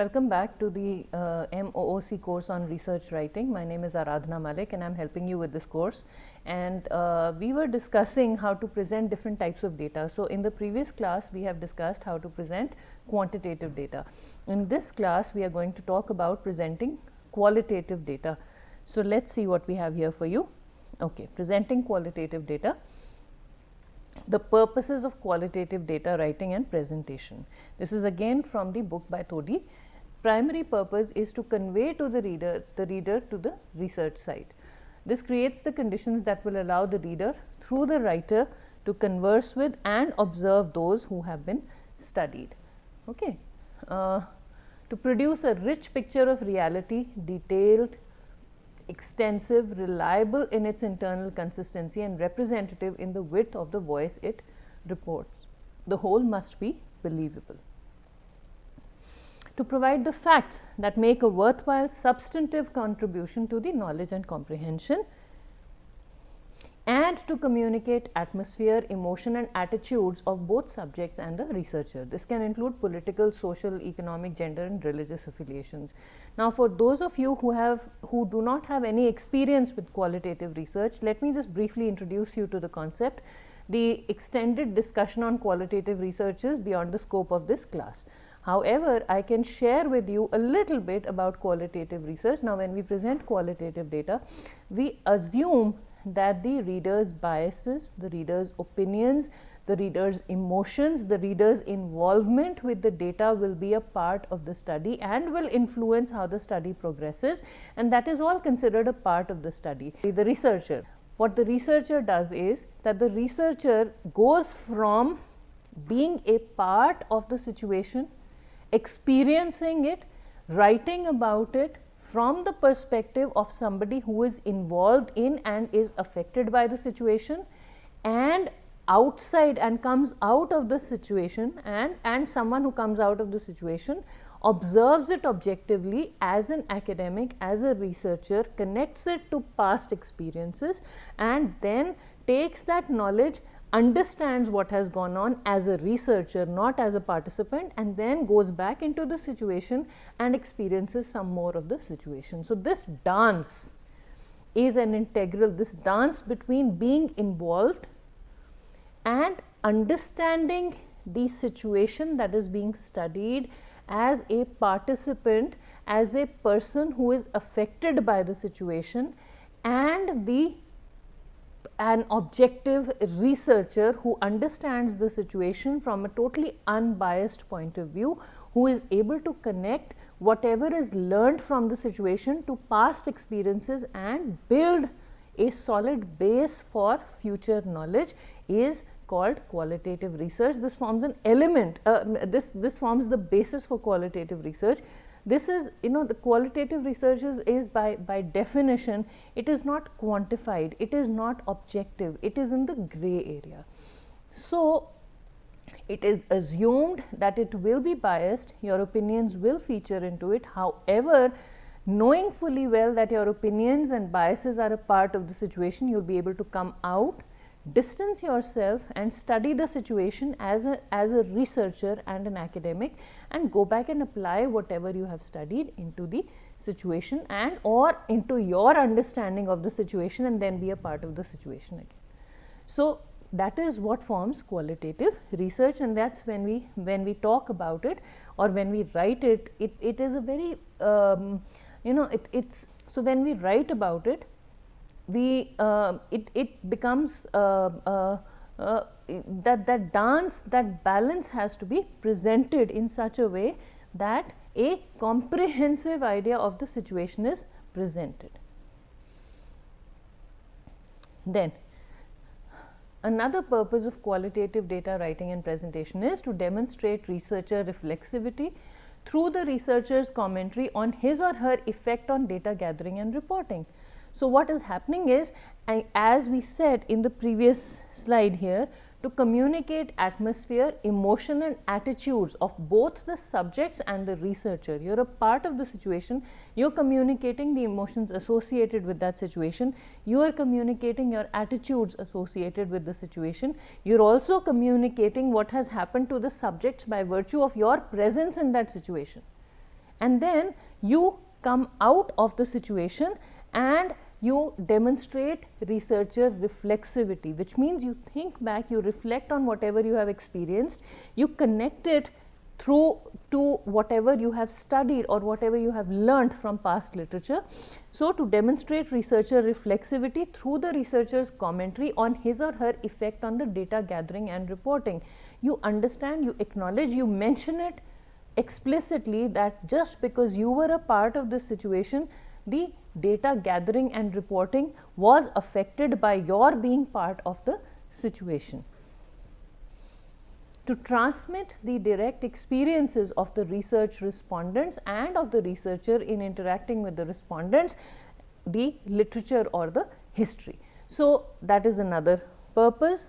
welcome back to the MOOC course on research writing. My name is Aradhana Malik and I am helping you with this course, and we were discussing how to present different types of data. So, in the previous class we have discussed how to present quantitative data. In this class we are going to talk about presenting qualitative data. So, let us see what we have here for you. Okay, presenting qualitative data. The purposes of qualitative data writing and presentation. This is again from the book by Todi. Primary purpose is to convey to the reader to the research site. This creates the conditions that will allow the reader through the writer to converse with and observe those who have been studied. Okay. To produce a rich picture of reality, detailed, extensive, reliable in its internal consistency and representative in the width of the voice it reports. The whole must be believable. To provide the facts that make a worthwhile substantive contribution to the knowledge and comprehension, and to communicate atmosphere, emotion and attitudes of both subjects and the researcher. This can include political, social, economic, gender and religious affiliations. Now, for those of you who do not have any experience with qualitative research, let me just briefly introduce you to the concept. The extended discussion on qualitative research is beyond the scope of this class. However, I can share with you a little bit about qualitative research. Now, when we present qualitative data, we assume that the reader's biases, the reader's opinions, the reader's emotions, the reader's involvement with the data will be a part of the study and will influence how the study progresses, and that is all considered a part of the study. The researcher, what the researcher does is that the researcher goes from being a part of the situation, experiencing it, writing about it, from the perspective of somebody who is involved in and is affected by the situation, and outside and comes out of the situation, and someone who comes out of the situation observes it objectively as an academic, as a researcher, connects it to past experiences, and then takes that knowledge, understands what has gone on as a researcher, not as a participant, and then goes back into the situation and experiences some more of the situation. So, this dance is an integral, this dance between being involved and understanding the situation that is being studied as a participant, as a person who is affected by the situation, and an objective researcher who understands the situation from a totally unbiased point of view, who is able to connect whatever is learned from the situation to past experiences and build a solid base for future knowledge, is called qualitative research. This forms an element, this forms the basis for qualitative research. This is, the qualitative research is by definition, it is not quantified, it is not objective, it is in the gray area. So, it is assumed that it will be biased, your opinions will feature into it. However, knowing fully well that your opinions and biases are a part of the situation, you will be able to come out, distance yourself and study the situation as a researcher and an academic, and go back and apply whatever you have studied into the situation and or into your understanding of the situation, and then be a part of the situation again. So, that is what forms qualitative research, and that is when we talk about it or when we write it, it is a very it's so when we write about it, it becomes that dance, that balance has to be presented in such a way that a comprehensive idea of the situation is presented. Then, another purpose of qualitative data writing and presentation is to demonstrate researcher reflexivity through the researcher's commentary on his or her effect on data gathering and reporting. So, what is happening is, as we said in the previous slide here, to communicate atmosphere, emotion and attitudes of both the subjects and the researcher. You are a part of the situation, you are communicating the emotions associated with that situation, you are communicating your attitudes associated with the situation, you are also communicating what has happened to the subjects by virtue of your presence in that situation. and then you come out of the situation and you demonstrate researcher reflexivity, which means you think back, you reflect on whatever you have experienced, you connect it through to whatever you have studied or whatever you have learned from past literature. So, to demonstrate researcher reflexivity through the researcher's commentary on his or her effect on the data gathering and reporting. You understand, you acknowledge, you mention it explicitly that just because you were a part of this situation, the data gathering and reporting was affected by your being part of the situation. To transmit the direct experiences of the research respondents and of the researcher in interacting with the respondents, the literature or the history. So, that is another purpose.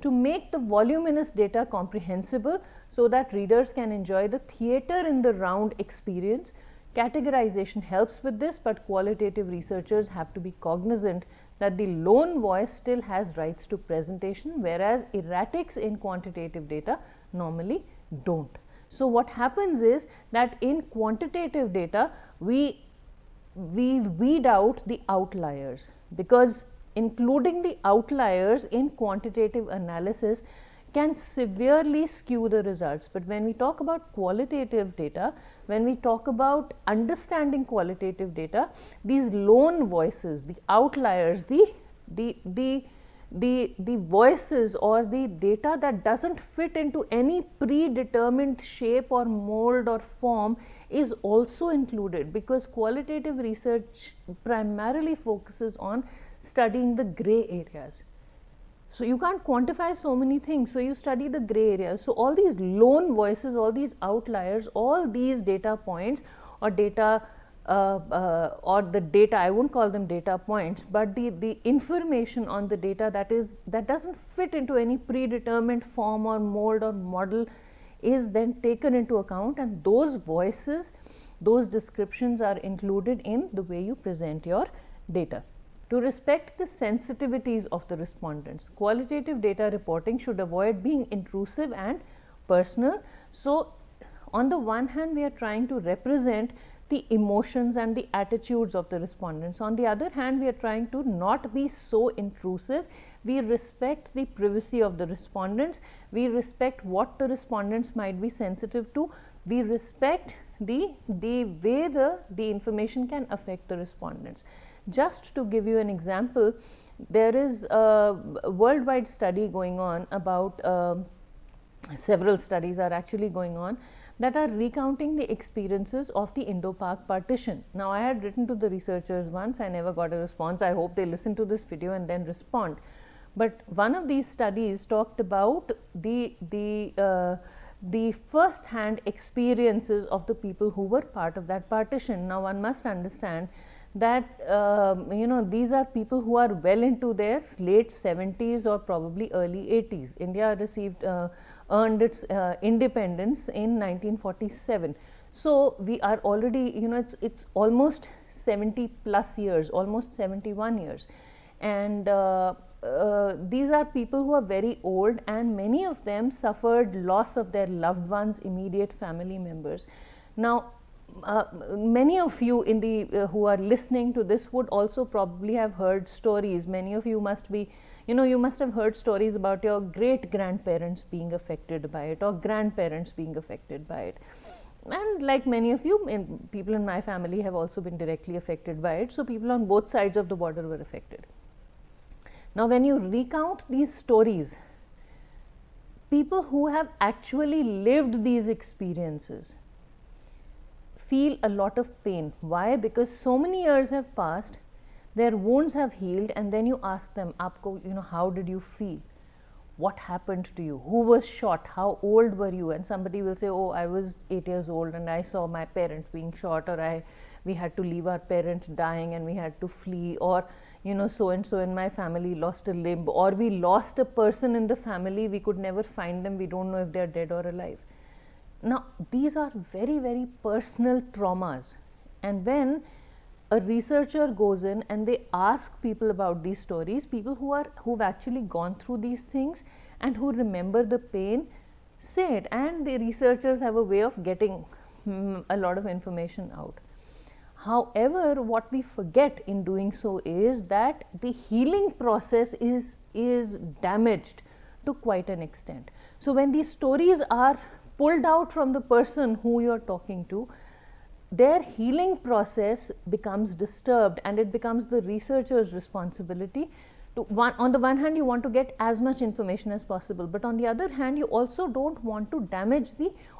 To make the voluminous data comprehensible so that readers can enjoy the theatre in the round experience. Categorization helps with this, but qualitative researchers have to be cognizant that the lone voice still has rights to presentation, whereas erratics in quantitative data normally don't. So, what happens is that in quantitative data, we weed out the outliers, because including the outliers in quantitative analysis can severely skew the results. But when we talk about qualitative data, when we talk about understanding qualitative data, these lone voices, the outliers, the voices or the data that doesn't fit into any predetermined shape or mold or form is also included, because qualitative research primarily focuses on studying the gray areas. So, you can't quantify so many things, so you study the gray areas. So, all these lone voices, all these outliers, all these data points or data or the data, I won't call them data points, but the information on the data that doesn't fit into any predetermined form or mold or model is then taken into account, and those voices, those descriptions are included in the way you present your data. To respect the sensitivities of the respondents, qualitative data reporting should avoid being intrusive and personal. So, on the one hand, we are trying to represent the emotions and the attitudes of the respondents. On the other hand, we are trying to not be so intrusive. We respect the privacy of the respondents. We respect what the respondents might be sensitive to. We respect the way the information can affect the respondents. Just to give you an example, there is a worldwide study going on about several studies are actually going on that are recounting the experiences of the Indo-Pak partition. Now, I had written to the researchers once, I never got a response. I hope they listen to this video and then respond. But one of these studies talked about the first-hand experiences of the people who were part of that partition. Now, one must understand that these are people who are well into their late 70s or probably early 80s. India earned its independence in 1947. So, we are already, it's almost 70 plus years, almost 71 years, and these are people who are very old, and many of them suffered loss of their loved ones, immediate family members. Now, many of you in the who are listening to this would also probably have heard stories. Many of you must be, you must have heard stories about your great grandparents being affected by it or grandparents being affected by it. And like many of you, people in my family have also been directly affected by it. So, people on both sides of the border were affected. Now, when you recount these stories, people who have actually lived these experiences feel a lot of pain. Why? Because so many years have passed, their wounds have healed, and then you ask them, how did you feel? What happened to you? Who was shot? How old were you? And somebody will say, oh, I was 8 years old and I saw my parent being shot, or we had to leave our parent dying and we had to flee, or so and so in my family lost a limb, or we lost a person in the family, we could never find them, we don't know if they are dead or alive. Now, these are very, very personal traumas, and when a researcher goes in and they ask people about these stories, people who've actually gone through these things and who remember the pain, say it, and the researchers have a way of getting a lot of information out. However, what we forget in doing so is that the healing process is damaged to quite an extent. So when these stories are pulled out from the person who you are talking to, their healing process becomes disturbed, and it becomes the researcher's responsibility to, on the one hand, you want to get as much information as possible, but on the other hand, you also don't want to damage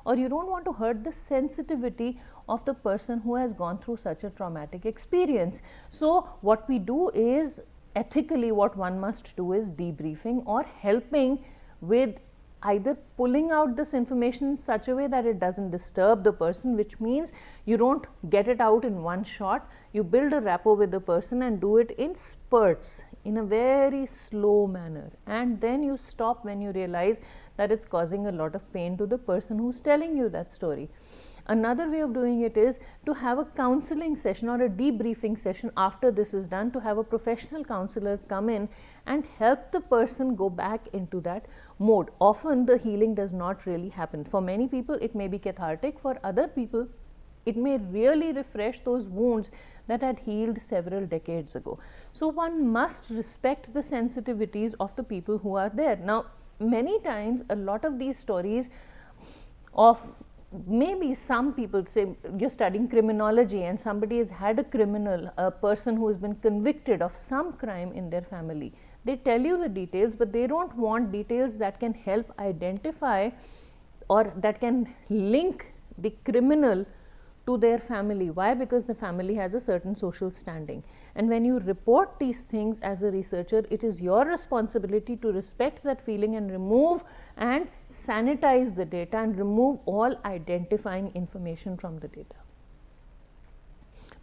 or you don't want to hurt the sensitivity of the person who has gone through such a traumatic experience. So what we do is, ethically, what one must do is debriefing or helping with either pulling out this information in such a way that it doesn't disturb the person, which means you don't get it out in one shot. You build a rapport with the person and do it in spurts, in a very slow manner, and then you stop when you realize that it's causing a lot of pain to the person who's telling you that story. Another way of doing it is to have a counseling session or a debriefing session after this is done, to have a professional counselor come in and help the person go back into that mode. Often the healing does not really happen. For many people it may be cathartic, for other people it may really refresh those wounds that had healed several decades ago. So one must respect the sensitivities of the people who are there. Now, many times a lot of these stories of, maybe some people say, you're studying criminology and somebody has had a criminal, a person who has been convicted of some crime in their family. They tell you the details, but they don't want details that can help identify or that can link the criminal to their family. Why? Because the family has a certain social standing. And when you report these things as a researcher, it is your responsibility to respect that feeling and remove and sanitize the data and remove all identifying information from the data.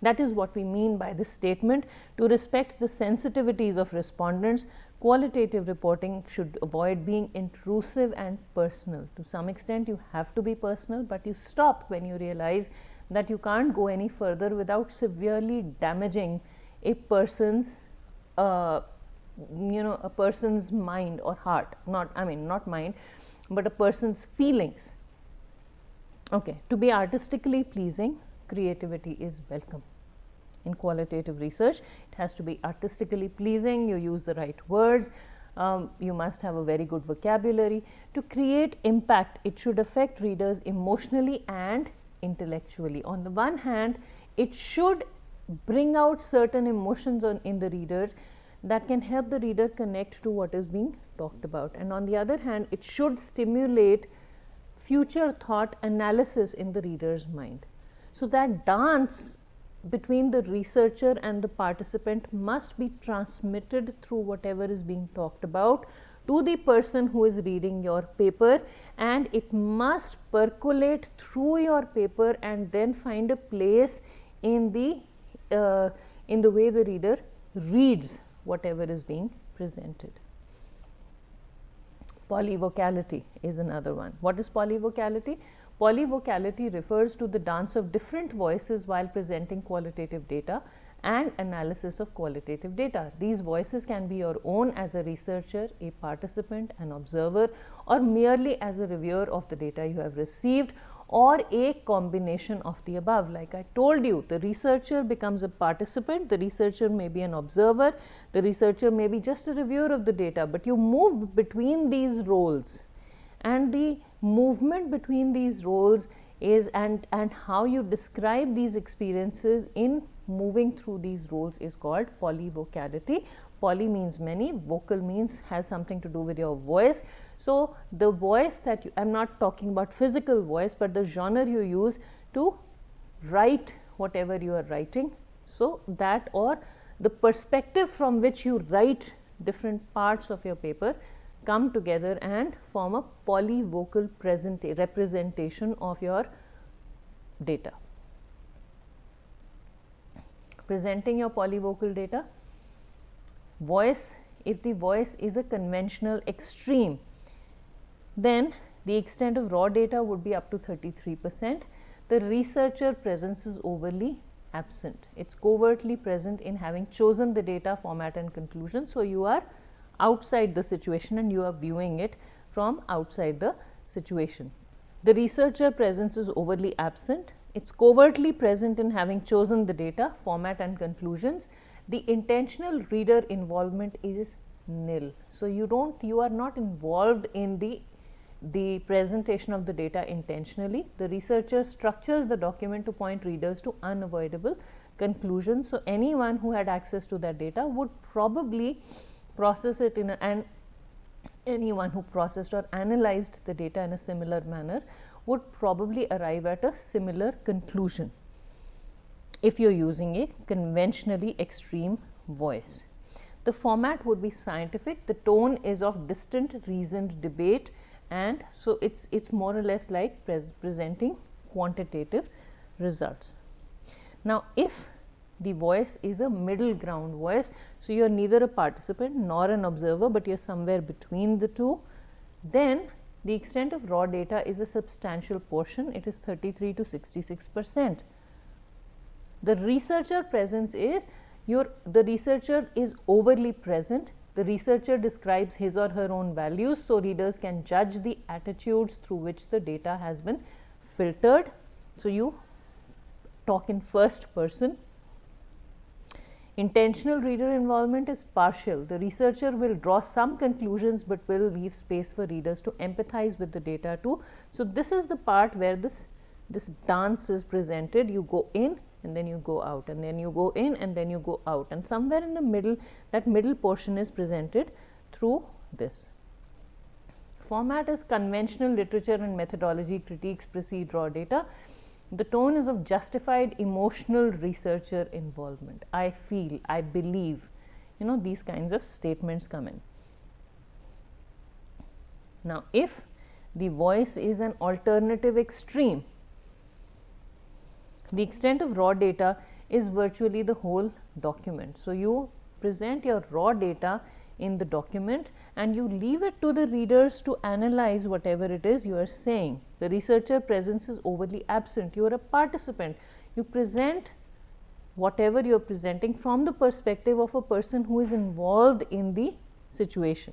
That is what we mean by this statement. To respect the sensitivities of respondents, qualitative reporting should avoid being intrusive and personal. To some extent, you have to be personal, but you stop when you realize that you can't go any further without severely damaging a person's a person's mind or heart, not mind, but a person's feelings. Okay, to be artistically pleasing, creativity is welcome. In qualitative research, it has to be artistically pleasing, you use the right words, you must have a very good vocabulary. To create impact, it should affect readers emotionally and intellectually. On the one hand, it should bring out certain emotions in the reader that can help the reader connect to what is being talked about, and on the other hand, it should stimulate future thought analysis in the reader's mind. So that dance between the researcher and the participant must be transmitted through whatever is being talked about to the person who is reading your paper, and it must percolate through your paper and then find a place in the way the reader reads whatever is being presented. Polyvocality is another one. What is polyvocality? Polyvocality refers to the dance of different voices while presenting qualitative data and analysis of qualitative data. These voices can be your own as a researcher, a participant, an observer, or merely as a reviewer of the data you have received, or a combination of the above. Like I told you, the researcher becomes a participant, the researcher may be an observer, the researcher may be just a reviewer of the data, but you move between these roles, and the movement between these roles is and how you describe these experiences in moving through these roles is called polyvocality. Poly means many, vocal means has something to do with your voice. So the voice that you, I'm not talking about physical voice, but the genre you use to write whatever you are writing. So that, or the perspective from which you write different parts of your paper, come together and form a polyvocal representation of your data. Presenting your polyvocal data. Voice, if the voice is a conventional extreme, then the extent of raw data would be up to 33%. The researcher presence is overly absent. It's covertly present in having chosen the data, format and conclusion. So you are outside the situation and you are viewing it from outside the situation. The researcher presence is overly absent. It's covertly present in having chosen the data, format and conclusions. The intentional reader involvement is nil. So you are not involved in the presentation of the data intentionally. The researcher structures the document to point readers to unavoidable conclusions. So anyone who had access to that data would probably process it and anyone who processed or analyzed the data in a similar manner would probably arrive at a similar conclusion if you're using a conventionally extreme voice. The format would be scientific, the tone is of distant reasoned debate, and so it's more or less like presenting quantitative results. Now, if the voice is a middle ground voice, so you are neither a participant nor an observer, but you are somewhere between the two, then the extent of raw data is a substantial portion, it is 33 to 66%. The researcher presence is the researcher is overly present. The researcher describes his or her own values, so readers can judge the attitudes through which the data has been filtered. So you talk in first person. Intentional reader involvement is partial. The researcher will draw some conclusions but will leave space for readers to empathize with the data too. So this is the part where this dance is presented. You go in and then you go out, and then you go in and then you go out, and somewhere in the middle, that middle portion is presented through this. Format is conventional literature and methodology critiques precede raw data. The tone is of justified emotional researcher involvement. I feel, I believe, these kinds of statements come in. Now, if the voice is an alternative extreme, the extent of raw data is virtually the whole document. So, you present your raw data in the document and you leave it to the readers to analyze whatever it is you are saying. The researcher presence is overly absent. You are a participant. You present whatever you are presenting from the perspective of a person who is involved in the situation.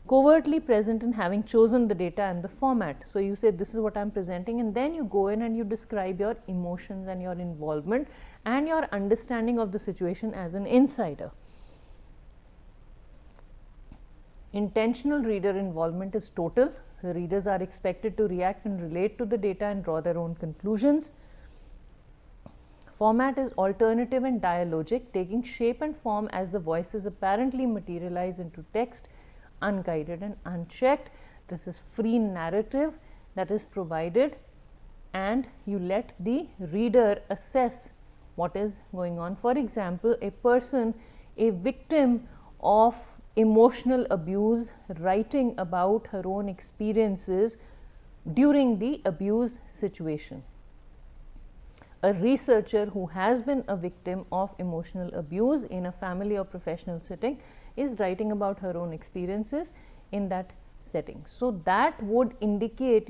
Covertly present in having chosen the data and the format. So, you say this is what I am presenting, and then you go in and you describe your emotions and your involvement and your understanding of the situation as an insider. Intentional reader involvement is total. The readers are expected to react and relate to the data and draw their own conclusions. Format is alternative and dialogic, taking shape and form as the voices apparently materialize into text, unguided and unchecked. This is free narrative that is provided, and you let the reader assess what is going on. For example, a victim of emotional abuse writing about her own experiences during the abuse situation. A researcher who has been a victim of emotional abuse in a family or professional setting is writing about her own experiences in that setting. So, that would indicate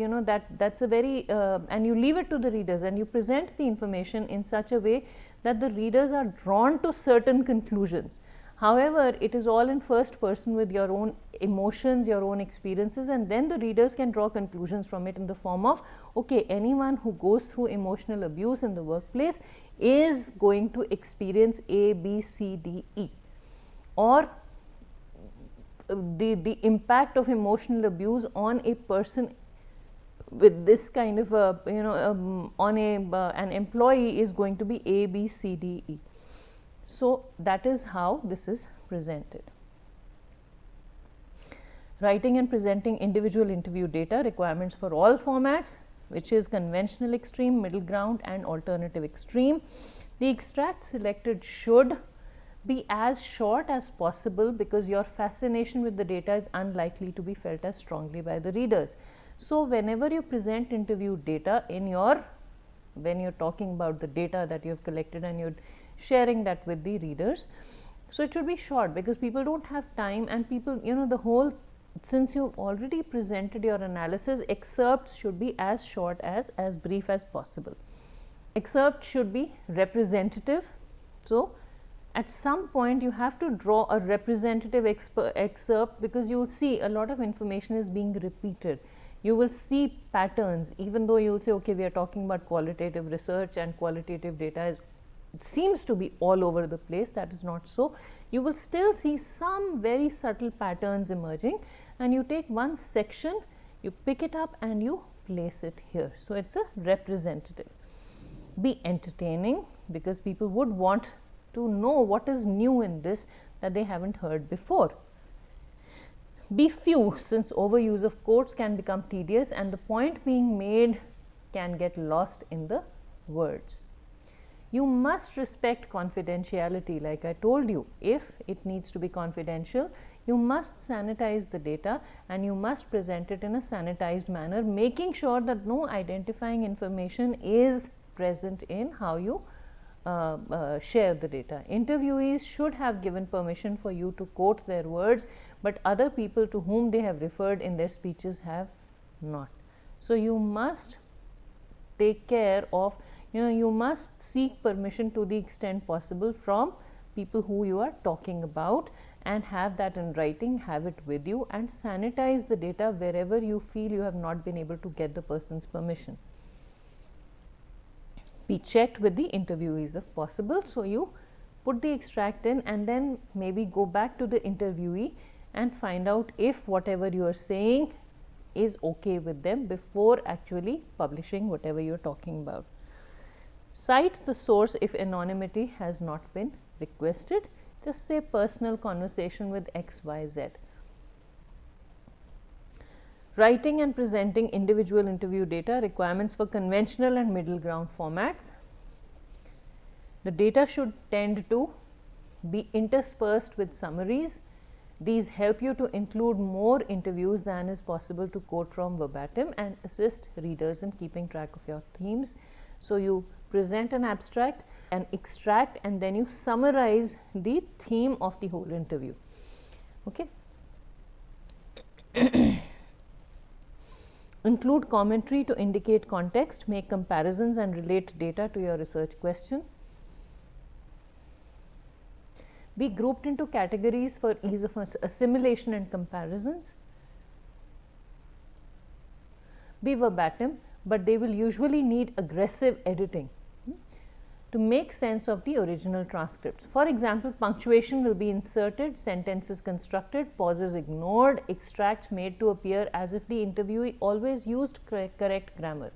that's a very and you leave it to the readers and you present the information in such a way that the readers are drawn to certain conclusions. However, it is all in first person with your own emotions, your own experiences, and then the readers can draw conclusions from it in the form of, okay, anyone who goes through emotional abuse in the workplace is going to experience A, B, C, D, E, or the impact of emotional abuse on a person with this kind of on an employee is going to be A, B, C, D, E. So, that is how this is presented. Writing and presenting individual interview data, requirements for all formats, which is conventional extreme, middle ground and alternative extreme. The extract selected should be as short as possible because your fascination with the data is unlikely to be felt as strongly by the readers. So, whenever you present interview data when you are talking about the data that you have collected and you are sharing that with the readers, so it should be short because people don't have time, and people, since you have already presented your analysis, excerpts should be as short as brief as possible. Excerpt should be representative. So, at some point you have to draw a representative excerpt because you will see a lot of information is being repeated. you will see patterns, even though you will say, okay, we are talking about qualitative research and qualitative data is, it seems to be all over the place. That is not so. You will still see some very subtle patterns emerging, and you take one section, you pick it up and you place it here. So, it is a representative. Be entertaining, because people would want to know what is new in this that they haven't heard before. Be few, since overuse of quotes can become tedious and the point being made can get lost in the words. You must respect confidentiality. Like I told you, if it needs to be confidential, you must sanitize the data and you must present it in a sanitized manner, making sure that no identifying information is present in how you share the data. Interviewees should have given permission for you to quote their words, but other people to whom they have referred in their speeches have not. So, you must take care of, you must seek permission to the extent possible from people who you are talking about, and have that in writing, have it with you, and sanitize the data wherever you feel you have not been able to get the person's permission. Be checked with the interviewees if possible. So, you put the extract in and then maybe go back to the interviewee and find out if whatever you are saying is okay with them before actually publishing whatever you are talking about. Cite the source if anonymity has not been requested. Just say personal conversation with XYZ. Writing and presenting individual interview data, requirements for conventional and middle ground formats. The data should tend to be interspersed with summaries. These help you to include more interviews than is possible to quote from verbatim and assist readers in keeping track of your themes. So, you present an abstract, an extract, and then you summarize the theme of the whole interview. Okay. Include commentary to indicate context, make comparisons and relate data to your research question. Be grouped into categories for ease of assimilation and comparisons. Be verbatim, but they will usually need aggressive editing to make sense of the original transcripts. For example, punctuation will be inserted, sentences constructed, pauses ignored, extracts made to appear as if the interviewee always used correct grammar,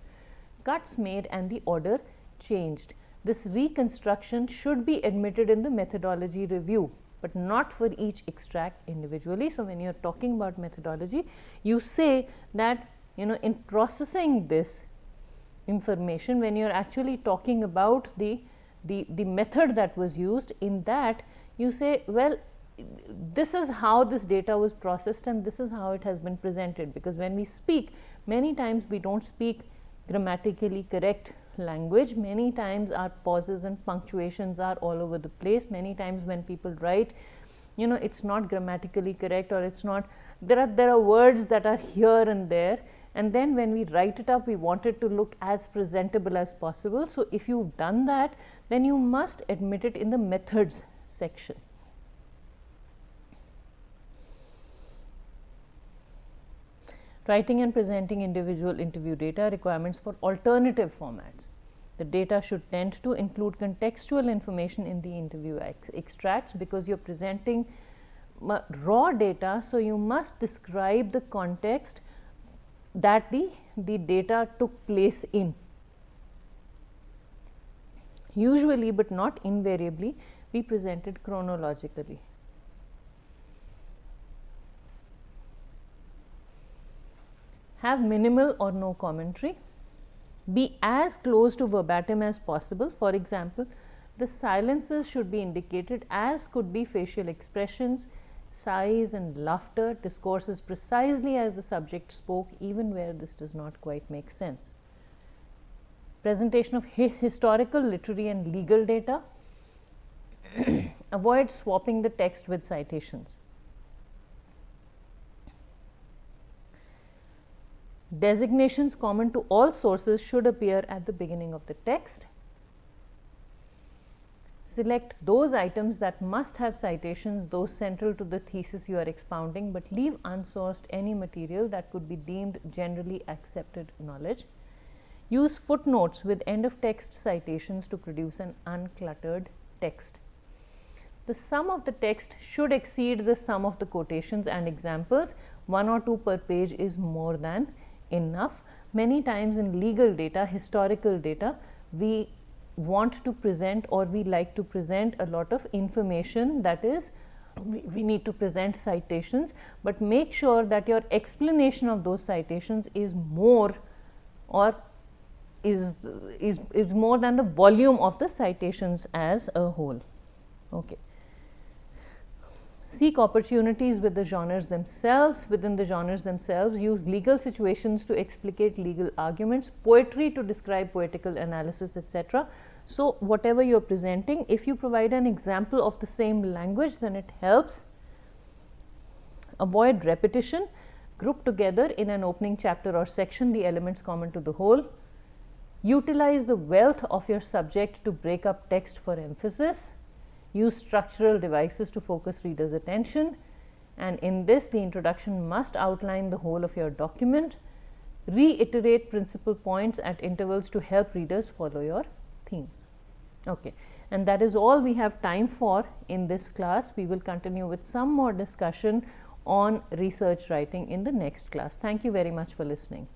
cuts made and the order changed. This reconstruction should be admitted in the methodology review, but not for each extract individually. So, when you are talking about methodology, you say that in processing this information, when you are actually talking about the method that was used, in that you say, well, this is how this data was processed and this is how it has been presented, because when we speak, many times we do not speak grammatically correct language, many times our pauses and punctuations are all over the place, many times when people write, it is not grammatically correct, or it is not, there are words that are here and there. And then when we write it up, we want it to look as presentable as possible. So, if you have done that, then you must admit it in the methods section. Writing and presenting individual interview data, requirements for alternative formats. The data should tend to include contextual information in the interview extracts, because you are presenting raw data. So, you must describe the context that the data took place in. Usually, but not invariably, be presented chronologically. Have minimal or no commentary. Be as close to verbatim as possible. For example, the silences should be indicated, as could be facial expressions, sighs and laughter. Discourses precisely as the subject spoke, even where this does not quite make sense. Presentation of historical, literary and legal data. Avoid swapping the text with citations. Designations common to all sources should appear at the beginning of the text. Select those items that must have citations, those central to the thesis you are expounding, but leave unsourced any material that could be deemed generally accepted knowledge. Use footnotes with end of text citations to produce an uncluttered text. The sum of the text should exceed the sum of the quotations and examples. 1 or 2 per page is more than enough. Many times in legal data, historical data, we want to present, or we like to present a lot of information, that is, we need to present citations, but make sure that your explanation of those citations is more, or is more than the volume of the citations as a whole. Okay. Seek opportunities with the genres themselves. Within the genres themselves, use legal situations to explicate legal arguments, poetry to describe poetical analysis, etc. So, whatever you are presenting, if you provide an example of the same language, then it helps. Avoid repetition. Group together in an opening chapter or section the elements common to the whole. Utilize the wealth of your subject to break up text for emphasis. Use structural devices to focus readers' attention, and in this the introduction must outline the whole of your document. Reiterate principal points at intervals to help readers follow your themes. Okay. And that is all we have time for in this class. We will continue with some more discussion on research writing in the next class. Thank you very much for listening.